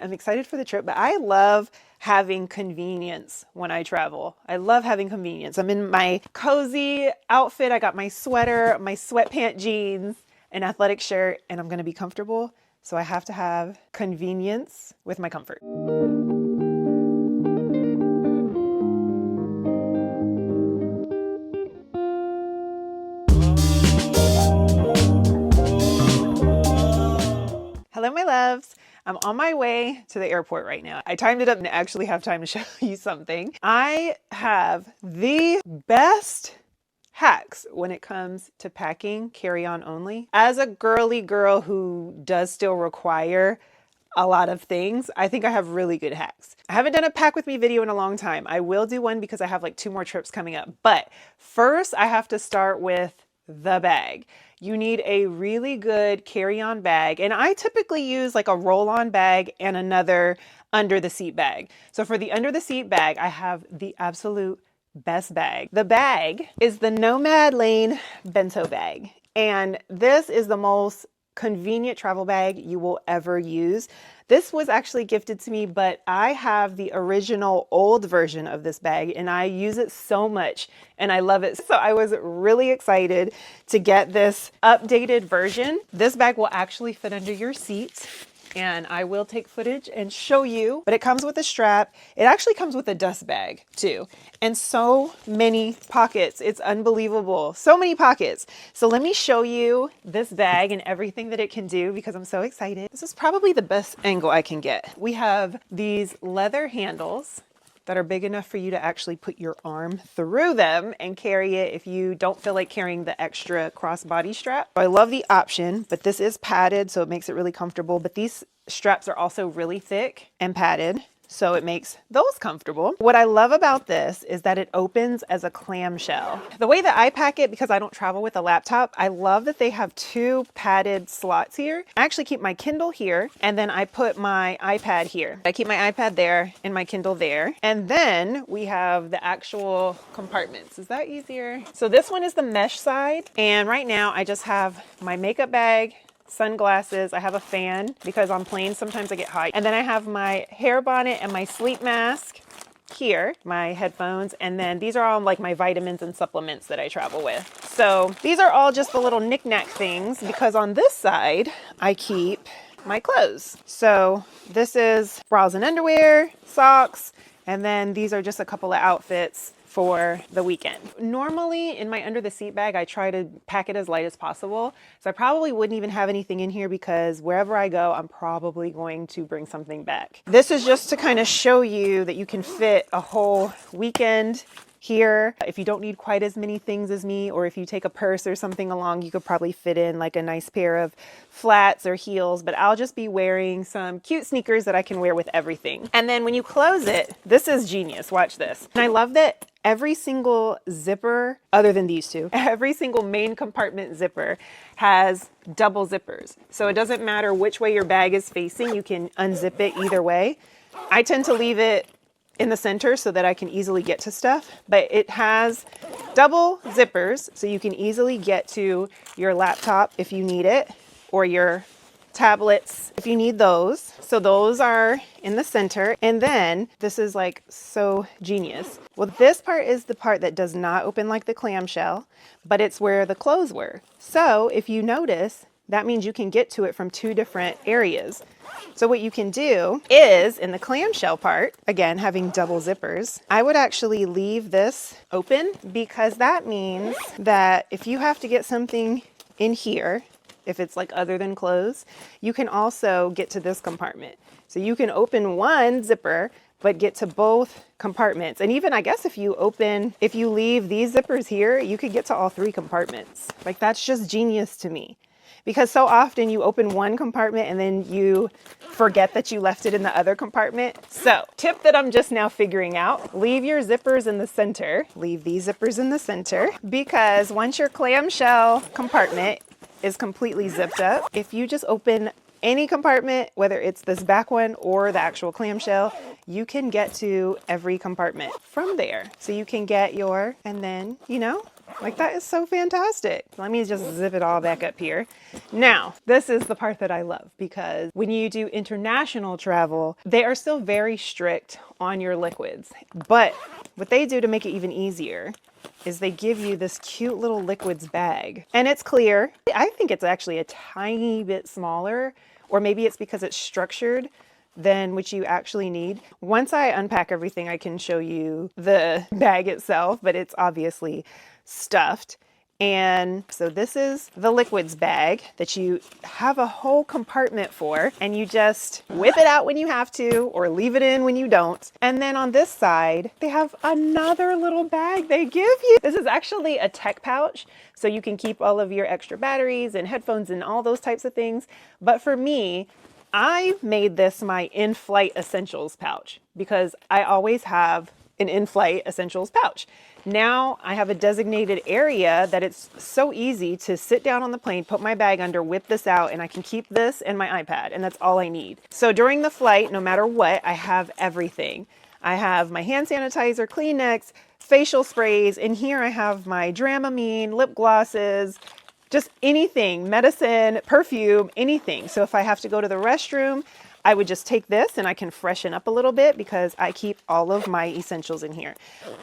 I'm excited for the trip, but I love having convenience when I travel. I love having convenience. I'm in my cozy outfit. I got my sweater, my sweatpant jeans, an athletic shirt, and I'm gonna be comfortable. So I have to have convenience with my comfort. Hello, my loves. I'm on my way to the airport right now. I timed it up to actually have time to show you something. I have the best hacks when it comes to packing carry-on only. As a girly girl who does still require a lot of things, I think I have really good hacks. I haven't done a pack with me video in a long time. I will do one because I have like 2 more trips coming up. But first I have to start with the bag. You need a really good carry-on bag. And I typically use like a roll-on bag and another under the seat bag. So for the under the seat bag, I have the absolute best bag. The bag is the Nomad Lane Bento Bag. And this is the most convenient travel bag you will ever use. This was actually gifted to me, but I have the original old version of this bag and I use it so much and I love it. So I was really excited to get this updated version. This bag will actually fit under your seat, and I will take footage and show you, but it comes with a strap. It actually comes with a dust bag too, and so many pockets. It's unbelievable. So many pockets. So let me show you this bag and everything that it can do because I'm so excited. This is probably the best angle I can get. We have these leather handles that are big enough for you to actually put your arm through them and carry it if you don't feel like carrying the extra crossbody strap. I love the option, but this is padded, so it makes it really comfortable. But these straps are also really thick and padded, so it makes those comfortable. What I love about this is that it opens as a clamshell. The way that I pack it, because I don't travel with a laptop, I love that they have 2 padded slots here. I actually keep my Kindle here, and then I put my iPad here. I keep my iPad there and my Kindle there. And then we have the actual compartments. Is that easier? So this one is the mesh side. And right now I just have my makeup bag, sunglasses. I have a fan because on planes sometimes I get hot. And then I have my hair bonnet and my sleep mask here, my headphones, and then these are all like my vitamins and supplements that I travel with. So these are all just the little knick-knack things because on this side I keep my clothes. So this is bras and underwear, socks, and then these are just a couple of outfits for the weekend. Normally in my under the seat bag, I try to pack it as light as possible. So I probably wouldn't even have anything in here because wherever I go, I'm probably going to bring something back. This is just to kind of show you that you can fit a whole weekend here. If you don't need quite as many things as me, or if you take a purse or something along, you could probably fit in like a nice pair of flats or heels, but I'll just be wearing some cute sneakers that I can wear with everything. And then when you close it, this is genius. Watch this. And I love that every single zipper, other than these 2, every single main compartment zipper has double zippers. So it doesn't matter which way your bag is facing, you can unzip it either way. I tend to leave it in the center so that I can easily get to stuff, but it has double zippers so you can easily get to your laptop if you need it, or your tablets if you need those. So those are in the center. And then this is like so genius. Well, this part is the part that does not open like the clamshell, but it's where the clothes were. So if you notice, that means you can get to it from 2 different areas. So what you can do is in the clamshell part, again, having double zippers, I would actually leave this open because that means that if you have to get something in here, if it's like other than clothes, you can also get to this compartment. So you can open one zipper, but get to both compartments. And even I guess if you leave these zippers here, you could get to all 3 compartments. Like that's just genius to me. Because so often you open one compartment and then you forget that you left it in the other compartment. So tip that I'm just now figuring out, leave your zippers in the center, leave these zippers in the center, because once your clamshell compartment is completely zipped up, if you just open any compartment, whether it's this back one or the actual clamshell, you can get to every compartment from there. So you can get and then, Like, that is so fantastic. Let me just zip it all back up here. Now, this is the part that I love, because when you do international travel, they are still very strict on your liquids. But what they do to make it even easier is they give you this cute little liquids bag, and it's clear. I think it's actually a tiny bit smaller, or maybe it's because it's structured than what you actually need. Once I unpack everything, I can show you the bag itself, but it's obviously stuffed. And so this is the liquids bag that you have a whole compartment for, and you just whip it out when you have to, or leave it in when you don't. And then on this side, they have another little bag they give you. This is actually a tech pouch, so you can keep all of your extra batteries and headphones and all those types of things. But for me, I made this my in-flight essentials pouch, because I always have an in-flight essentials pouch. Now I have a designated area that it's so easy to sit down on the plane, put my bag under, whip this out, and I can keep this and my iPad, and that's all I need. So during the flight, no matter what, I have everything. I have my hand sanitizer, Kleenex, facial sprays, and here I have my Dramamine, lip glosses, just anything, medicine, perfume, anything. So if I have to go to the restroom, I would just take this and I can freshen up a little bit, because I keep all of my essentials in here.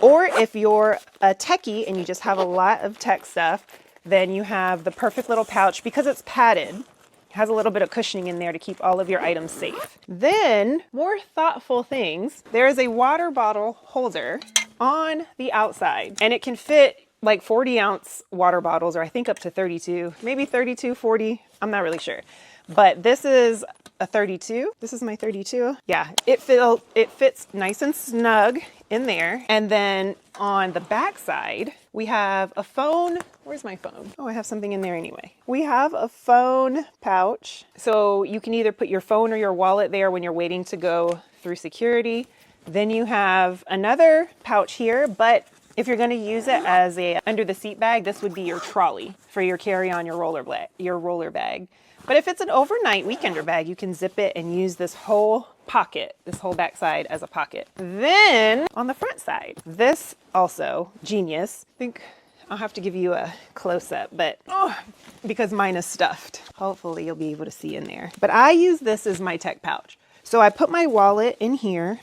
Or if you're a techie and you just have a lot of tech stuff, then you have the perfect little pouch, because it's padded. It has a little bit of cushioning in there to keep all of your items safe. Then, more thoughtful things, there is a water bottle holder on the outside, and it can fit like 40-ounce water bottles, or I think up to 32, maybe 32, 40, I'm not really sure. But this is a 32. This is my 32. Yeah, it fits nice and snug in there. And then on the back side, we have a phone. Where's my phone? Oh, I have something in there anyway. We have a phone pouch. So you can either put your phone or your wallet there when you're waiting to go through security. Then you have another pouch here, but if you're going to use it as a under the seat bag, this would be your trolley for your carry-on, your roller bag. But if it's an overnight weekender bag, you can zip it and use this whole pocket, this whole backside as a pocket. Then on the front side, this also genius. I think I'll have to give you a close-up, but because mine is stuffed. Hopefully you'll be able to see in there. But I use this as my tech pouch. So I put my wallet in here,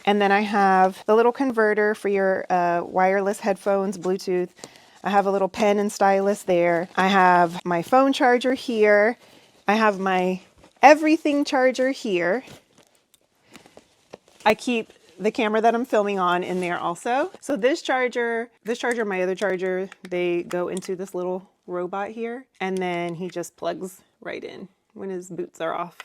and then I have the little converter for your wireless headphones, Bluetooth. I have a little pen and stylus there. I have my phone charger here. I have my everything charger here. I keep the camera that I'm filming on in there also. So this charger, my other charger, they go into this little robot here, and then he just plugs right in when his boots are off.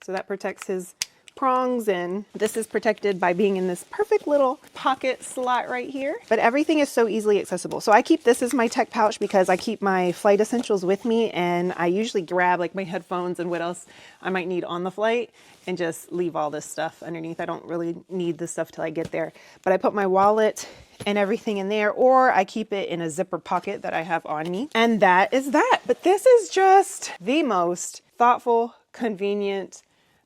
So that protects his prongs, and this is protected by being in this perfect little pocket slot right here. But everything is so easily accessible. So I keep this as my tech pouch because I keep my flight essentials with me, and I usually grab like my headphones and what else I might need on the flight and just leave all this stuff underneath. I don't really need this stuff till I get there, but I put my wallet and everything in there, or I keep it in a zipper pocket that I have on me. And that is that. But this is just the most thoughtful, convenient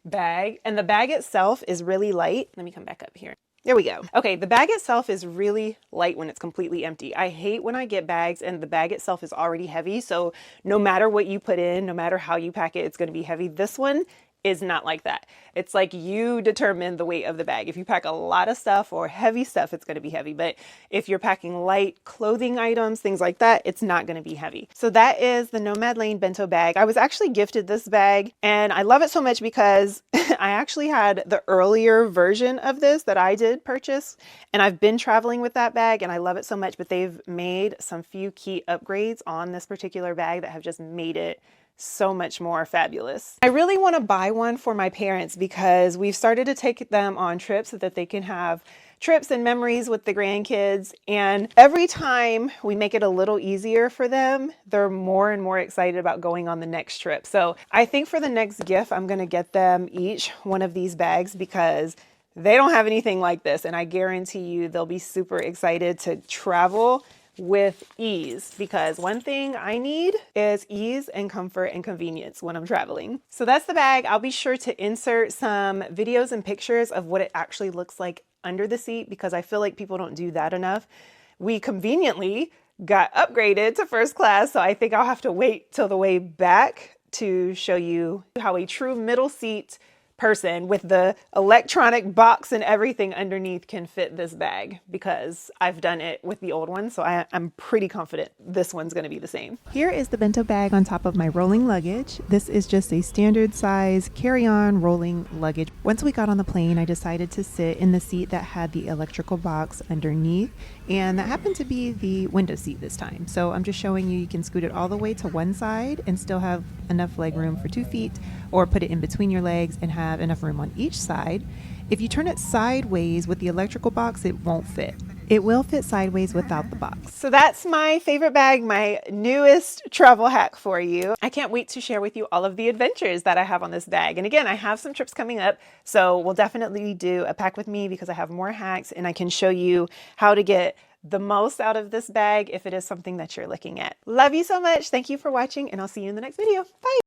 bag, and the bag itself is really light. Let me come back up here. There we go. Okay, the bag itself is really light when it's completely empty. I hate when I get bags and the bag itself is already heavy, so no matter what you put in, no matter how you pack it, it's going to be heavy. This one is not like that. It's like you determine the weight of the bag. If you pack a lot of stuff or heavy stuff, it's going to be heavy. But if you're packing light clothing items, things like that, it's not going to be heavy. So that is the Nomad Lane Bento Bag. I was actually gifted this bag, and I love it so much because I actually had the earlier version of this that I did purchase, and I've been traveling with that bag and I love it so much, but they've made some few key upgrades on this particular bag that have just made it so much more fabulous. I really want to buy one for my parents because we've started to take them on trips so that they can have trips and memories with the grandkids. And every time we make it a little easier for them, they're more and more excited about going on the next trip. So I think for the next gift, I'm going to get them each one of these bags because they don't have anything like this. And I guarantee you they'll be super excited to travel with ease, because one thing I need is ease and comfort and convenience when I'm traveling. So that's the bag. I'll be sure to insert some videos and pictures of what it actually looks like under the seat because I feel like people don't do that enough. We conveniently got upgraded to first class, so I think I'll have to wait till the way back to show you how a true middle seat person with the electronic box and everything underneath can fit this bag, because I've done it with the old one, so I'm pretty confident this one's going to be the same. Here is the bento bag on top of my rolling luggage. This is just a standard size carry-on rolling luggage. Once we got on the plane, I decided to sit in the seat that had the electrical box underneath, and that happened to be the window seat this time. So I'm just showing you can scoot it all the way to one side and still have enough leg room for 2 feet, or put it in between your legs and have enough room on each side. If you turn it sideways with the electrical box, it won't fit. It will fit sideways without the box. So that's my favorite bag, my newest travel hack for you. I can't wait to share with you all of the adventures that I have on this bag. And again, I have some trips coming up, so we'll definitely do a pack with me because I have more hacks and I can show you how to get the most out of this bag if it is something that you're looking at. Love you so much. Thank you for watching, and I'll see you in the next video. Bye.